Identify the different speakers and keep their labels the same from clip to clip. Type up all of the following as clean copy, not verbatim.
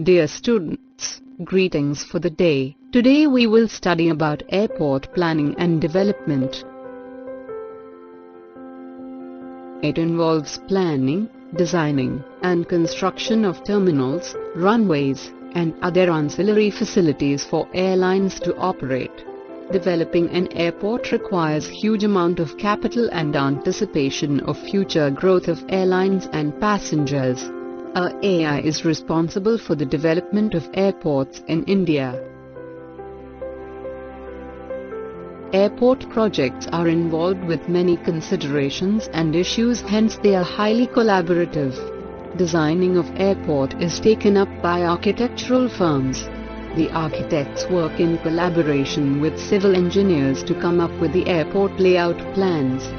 Speaker 1: Dear students, greetings for the day. Today we will study about airport planning and development. It involves planning, designing, and construction of terminals, runways, and other ancillary facilities for airlines to operate. Developing an airport requires huge amount of capital and anticipation of future growth of airlines and passengers. AI is responsible for the development of airports in India. Airport projects are involved with many considerations and issues, hence they are highly collaborative. Designing of airport is taken up by architectural firms. The architects work in collaboration with civil engineers to come up with the airport layout plans.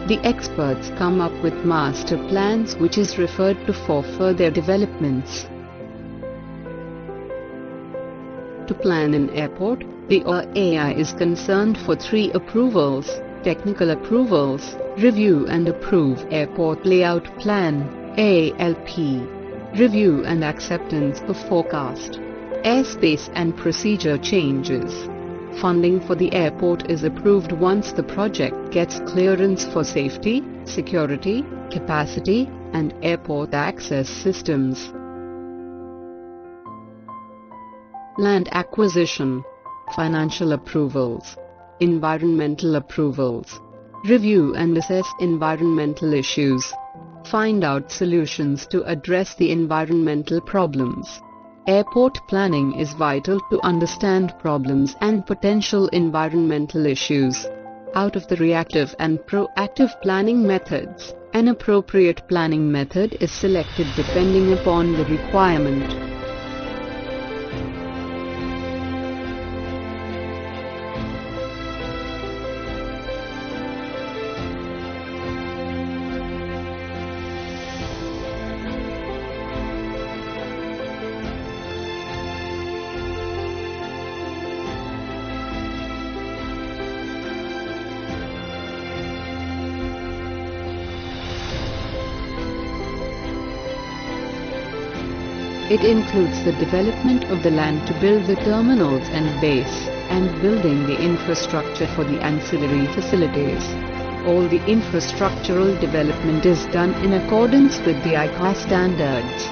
Speaker 1: The experts come up with master plans which is referred to for further developments. To plan an airport, the AI is concerned for 3 approvals: technical approvals, review and approve airport layout plan, ALP, review and acceptance of forecast, airspace and procedure changes. Funding for the airport is approved once the project gets clearance for safety, security, capacity, and airport access systems. Land acquisition, financial approvals, environmental approvals, review and assess environmental issues, find out solutions to address the environmental problems. Airport planning is vital to understand problems and potential environmental issues. Out of the reactive and proactive planning methods, an appropriate planning method is selected depending upon the requirement. It includes the development of the land to build the terminals and base, and building the infrastructure for the ancillary facilities. All the infrastructural development is done in accordance with the ICAO standards.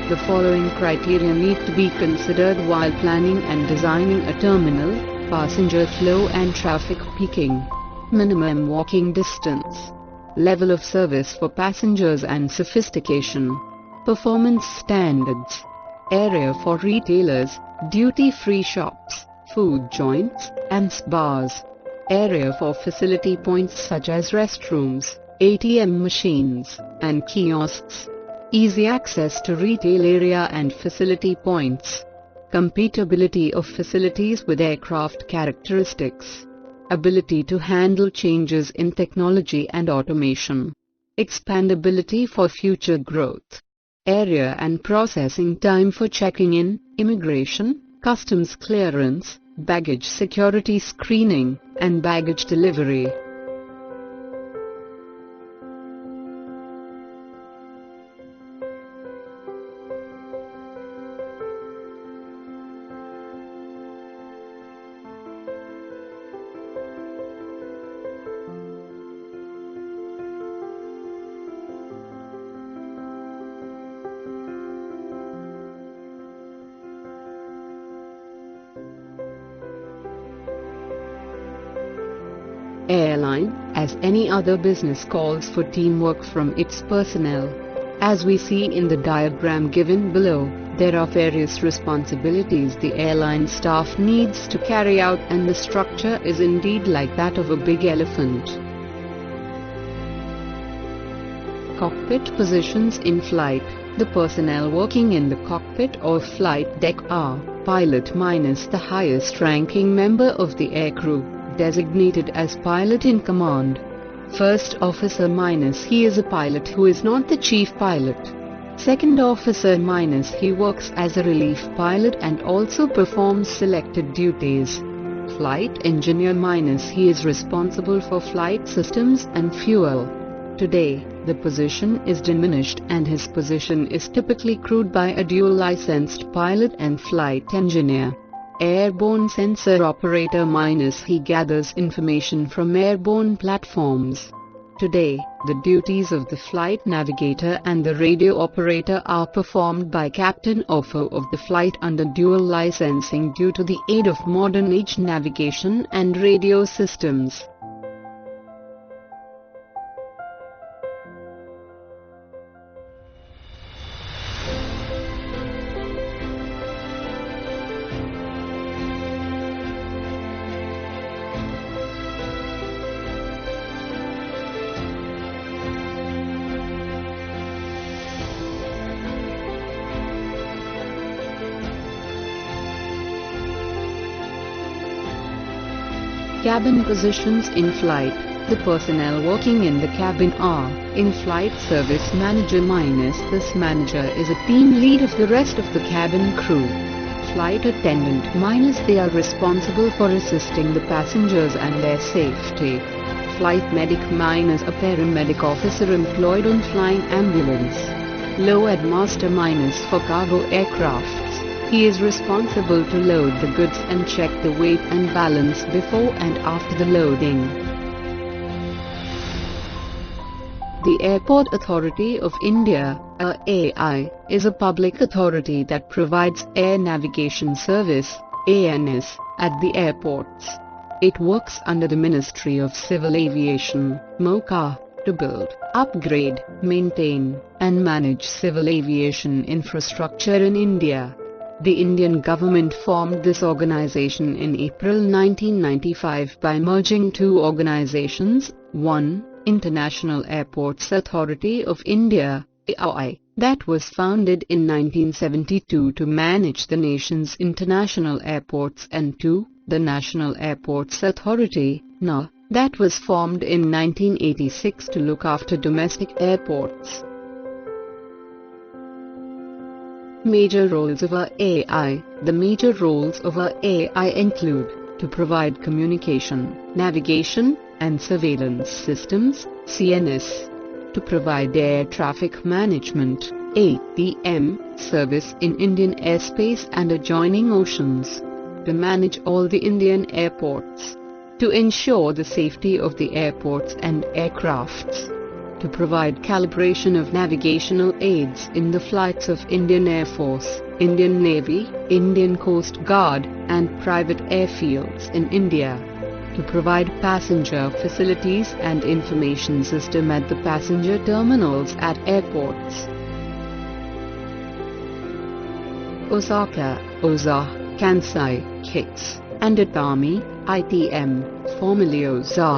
Speaker 1: The following criteria need to be considered while planning and designing a terminal: passenger flow and traffic peaking, minimum walking distance, level of service for passengers and sophistication, performance standards, area for retailers, duty-free shops, food joints, and spas, area for facility points such as restrooms, ATM machines, and kiosks, easy access to retail area and facility points, compatibility of facilities with aircraft characteristics, ability to handle changes in technology and automation, expandability for future growth, area and processing time for checking in, immigration, customs clearance, baggage security screening, and baggage delivery. Airline, as any other business, calls for teamwork from its personnel. As we see in the diagram given below, there are various responsibilities the airline staff needs to carry out, and the structure is indeed like that of a big elephant. Cockpit positions in flight. The personnel working in the cockpit or flight deck are pilot minus the highest ranking member of the aircrew, designated as pilot in command. First officer minus he is a pilot who is not the chief pilot. Second officer minus he works as a relief pilot and also performs selected duties. Flight engineer minus he is responsible for flight systems and fuel. Today, The position is diminished and his position is typically crewed by a dual-licensed pilot and flight engineer. Airborne sensor operator - he gathers information from airborne platforms. Today, the duties of the flight navigator and the radio operator are performed by captain or FO of the flight under dual licensing due to the aid of modern age navigation and radio systems. Cabin positions in flight. The personnel working in the cabin are: in-flight service manager - this manager is a team lead of the rest of the cabin crew. Flight attendant - they are responsible for assisting the passengers and their safety. Flight medic - a paramedic officer employed on flying ambulance. Load master - for cargo aircrafts. He is responsible to load the goods and check the weight and balance before and after the loading. The Airport Authority of India, AAI, is a public authority that provides air navigation service, ANS, at the airports. It works under the Ministry of Civil Aviation, MOCA, to build, upgrade, maintain, and manage civil aviation infrastructure in India. The Indian government formed this organization in April 1995 by merging two organizations: 1. International Airports Authority of India, AAI, that was founded in 1972 to manage the nation's international airports, and 2. The National Airports Authority, NA, that was formed in 1986 to look after domestic airports. Major roles of AAI. The major roles of AAI include: to provide communication, navigation, and surveillance systems, CNS; to provide air traffic management, ATM, service in Indian airspace and adjoining oceans; to manage all the Indian airports; to ensure the safety of the airports and aircrafts; to provide calibration of navigational aids in the flights of Indian Air Force, Indian Navy, Indian Coast Guard, and private airfields in India; to provide passenger facilities and information system at the passenger terminals at airports. Osaka, OSA, Kansai, KIX, and Atami, ITM, formerly OSA;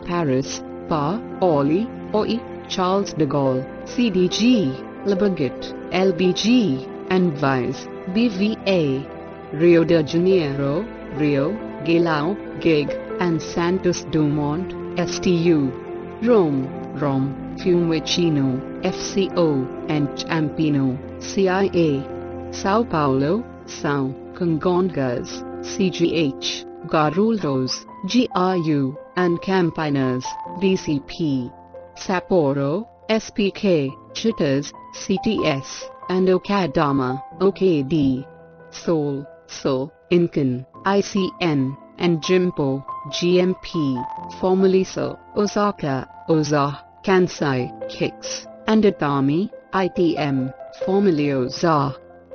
Speaker 1: Paris, PA, Orly, OI, Charles de Gaulle, CDG, Le Bourget, LBG, and Vise, BVA; Rio de Janeiro, Rio, Galeão, GIG, and Santos Dumont, STU; Rome, Fiumicino, FCO, and Ciampino, CIA; Sao Paulo, São Congonhas, CGH, Guarulhos, GRU, and Campinas, BCP; Sapporo, SPK, Chitas, CTS, and Okadama, OKD; Seoul, Incheon, ICN, and Jimpo, GMP, formerly SO, Osaka, OSA, Kansai, KIX, and Atami, ITM, formerly OSA;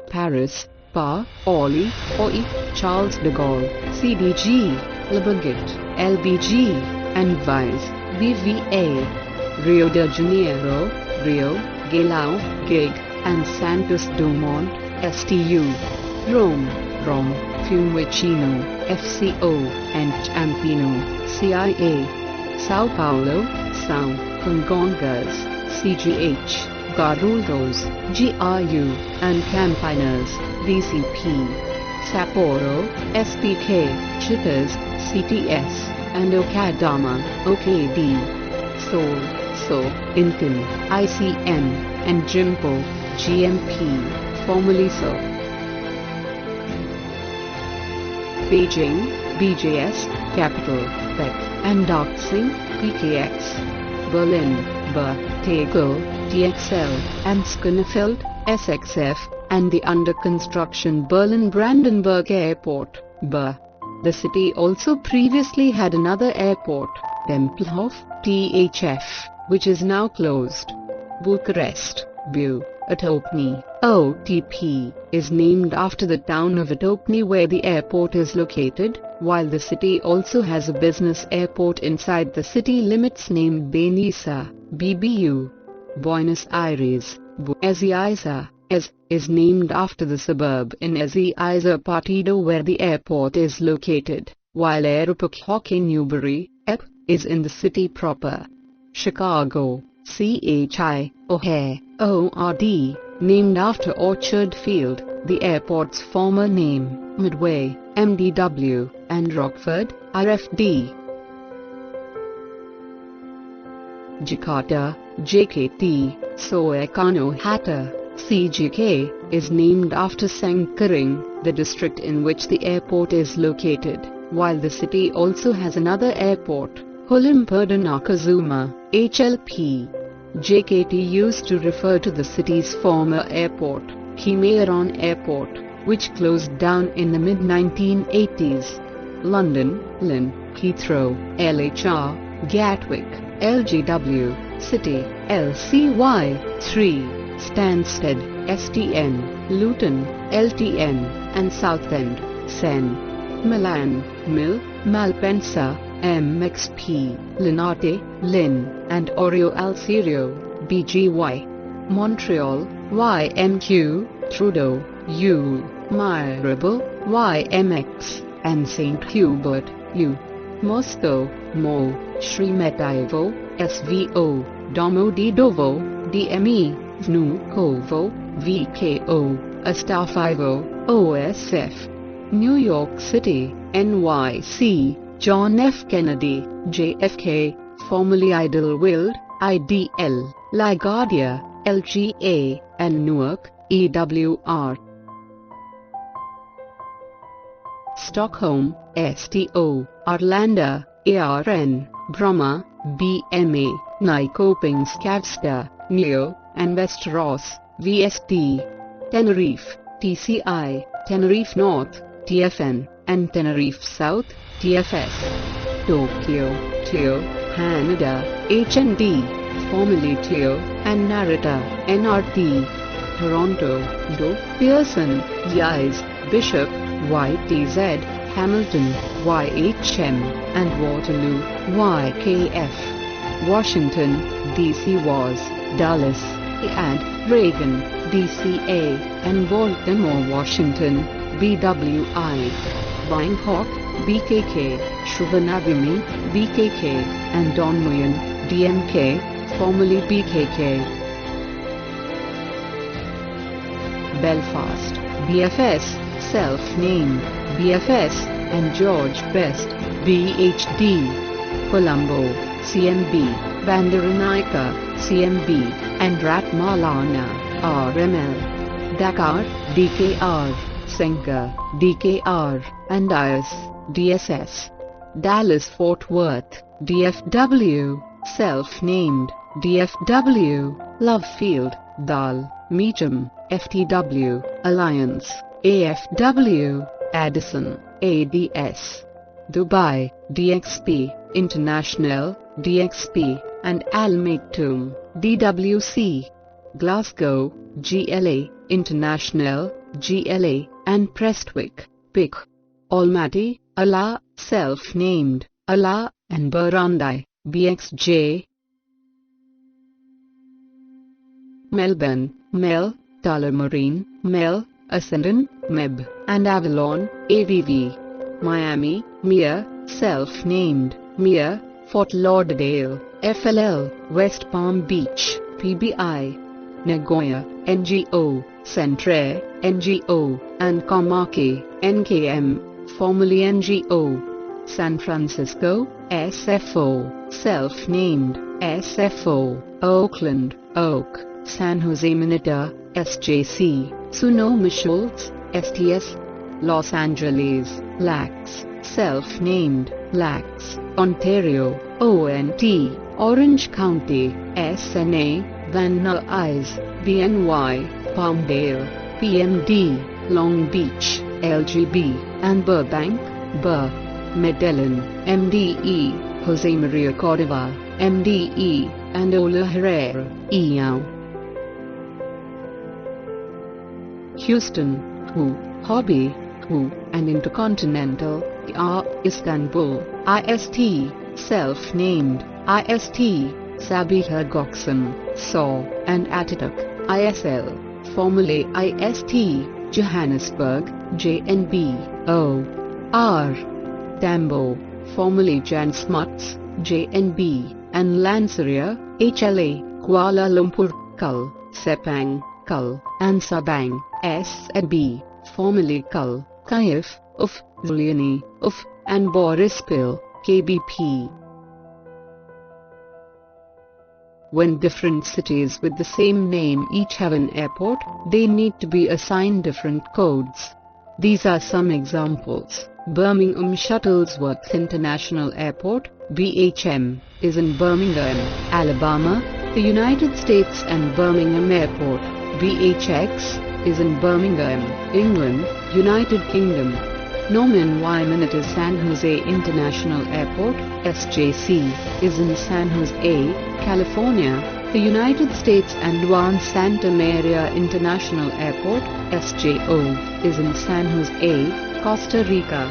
Speaker 1: Paris, PA, Orly, OI, Charles de Gaulle, CDG, Le Bourget, LBG, and Vise, BVA; Rio de Janeiro, Rio, Galeão, GIG, and Santos Dumont, STU; Rome, Fiumicino, FCO, and Ciampino, CIA; Sao Paulo, São Congonhas, CGH, Guarulhos, GRU, and Campinas, BCP; Sapporo, SPK, Chitas, CTS, and Okadama, OKD; Seoul, Incheon, ICN, and Jimpo, GMP, formerly SO; Beijing, BJS, Capital, PEC, and Daxing, PKX; Berlin, Tegel, TXL, and Schoenfeld, SXF, and the under-construction Berlin-Brandenburg Airport, BER. The city also previously had another airport, Tempelhof, THF, which is now closed. Bucharest, Bu, Otopni, OTP, is named after the town of Otopni where the airport is located, while the city also has a business airport inside the city limits named Benissa, BBU. Buenos Aires, Ezeiza, is named after the suburb in Ezeiza Partido where the airport is located, while Aeroporto Newbury, EP, is in the city proper. Chicago, CHI, O'Hare, ORD, named after Orchard Field, the airport's former name, Midway, MDW, and Rockford, RFD. Jakarta, JKT, Soekarno-Hatta, CJK, is named after Sengkering, the district in which the airport is located, while the city also has another airport, Halimperda-Nakazuma, HLP. JKT used to refer to the city's former airport, Kimaron Airport, which closed down in the mid-1980s. London, LIN, Heathrow, LHR, Gatwick, LGW, City, LCY, 3, Stansted, STN, Luton, LTN, and Southend, SEN. Milan, MIL, Malpensa, MXP, Linate, LIN, and Oreo Alcerio, BGY. Montreal, YMQ, Trudeau, U, Mirabel, YMX, and St. Hubert, U. Moscow, MO, Shremetyevo, SVO, Domodedovo, DME, Vnukovo, VKO, Astafyevo, OSF. New York City, NYC, John F. Kennedy, JFK, formerly Idlewild, IDL, LaGuardia, LGA, and Newark, EWR. Stockholm, STO, Arlanda, ARN, Bromma, BMA, Nyköping Skavsta, NEO, and Västerås, VST. Tenerife, TCI, Tenerife North, TFN, and Tenerife South, TFS. Tokyo, TO, Haneda, HND, formerly TO, and Narita, NRT. Toronto, DO, Pearson, YIS, Bishop, YTZ, Hamilton, YHM, and Waterloo, YKF. Washington, DC was, Dulles, and Reagan, DCA, and Baltimore, Washington, BWI. Bangkok, BKK, Shrivanagami, BKK, and Donmuyan, DMK, formerly BKK. Belfast, BFS, self-named, BFS, and George Best, BHD. Colombo, CMB, Bandaranaike, CMB, and Ratmalana, RML. Dakar, DKR, Senka, DKR, and IS, DSS. Dallas-Fort Worth, DFW, self-named, DFW. Love Field, Dal, Meacham, FTW, Alliance, AFW, Addison, ADS. Dubai, DXP, International, DXP, and Al Maktoum, DWC. Glasgow, GLA, International, GLA, and Prestwick, PIC. Almaty, Allah, self-named, Allah, and Burundi, BXJ. Melbourne, Mel, Tullamarine, Mel, Essendon, MEB, and Avalon, AVV. Miami, Mia, self-named, Mia. Fort Lauderdale, FLL, West Palm Beach, PBI. Nagoya, NGO, Centre, NGO, and Komaki, NKM, formerly NGO. San Francisco, SFO, self-named, SFO. Oakland, Oak. San Jose Mineta, SJC. Sonoma Schultz, STS. Los Angeles, LAX, self-named, LAX. Ontario, ONT, Orange County, SNA, Van Nuys, BNY, Palmdale, PMD, Long Beach, LGB, and Burbank, Burr. Medellin, MDE, Jose Maria Cordova, MDE, and Ola Herrera, EAU. Houston, WHO, Hobby, WHO, and Intercontinental, Istanbul, IST, self-named, IST, Sabiha Gökçen, SAW, and Ataturk, ISL, formerly IST, Johannesburg, JNB, O.R. Tambo, formerly Jan Smuts, JNB, and Lanseria, HLA, Kuala Lumpur, KUL, Sepang, KUL, and Sabang, SNB, formerly KUL, Kaif, UF, Zuliani, UF, and Borispil, KBP. When different cities with the same name each have an airport, they need to be assigned different codes. These are some examples. Birmingham Shuttlesworth International Airport, BHM, is in Birmingham, Alabama, the United States, and Birmingham Airport, BHX, is in Birmingham, England, United Kingdom. Norman Wyman San Jose International Airport, SJC, is in San Jose, California, the United States, and Juan Santa Maria International Airport, SJO, is in San Jose, Costa Rica.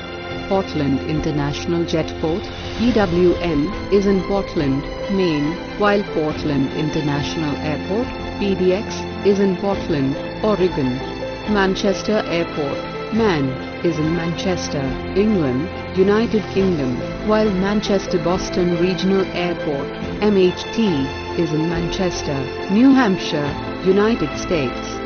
Speaker 1: Portland International Jetport, PWN, is in Portland, Maine, while Portland International Airport, PDX, is in Portland, Oregon. Manchester Airport, MAN, is in Manchester, England, United Kingdom, while Manchester Boston Regional Airport, MHT, is in Manchester, New Hampshire, United States.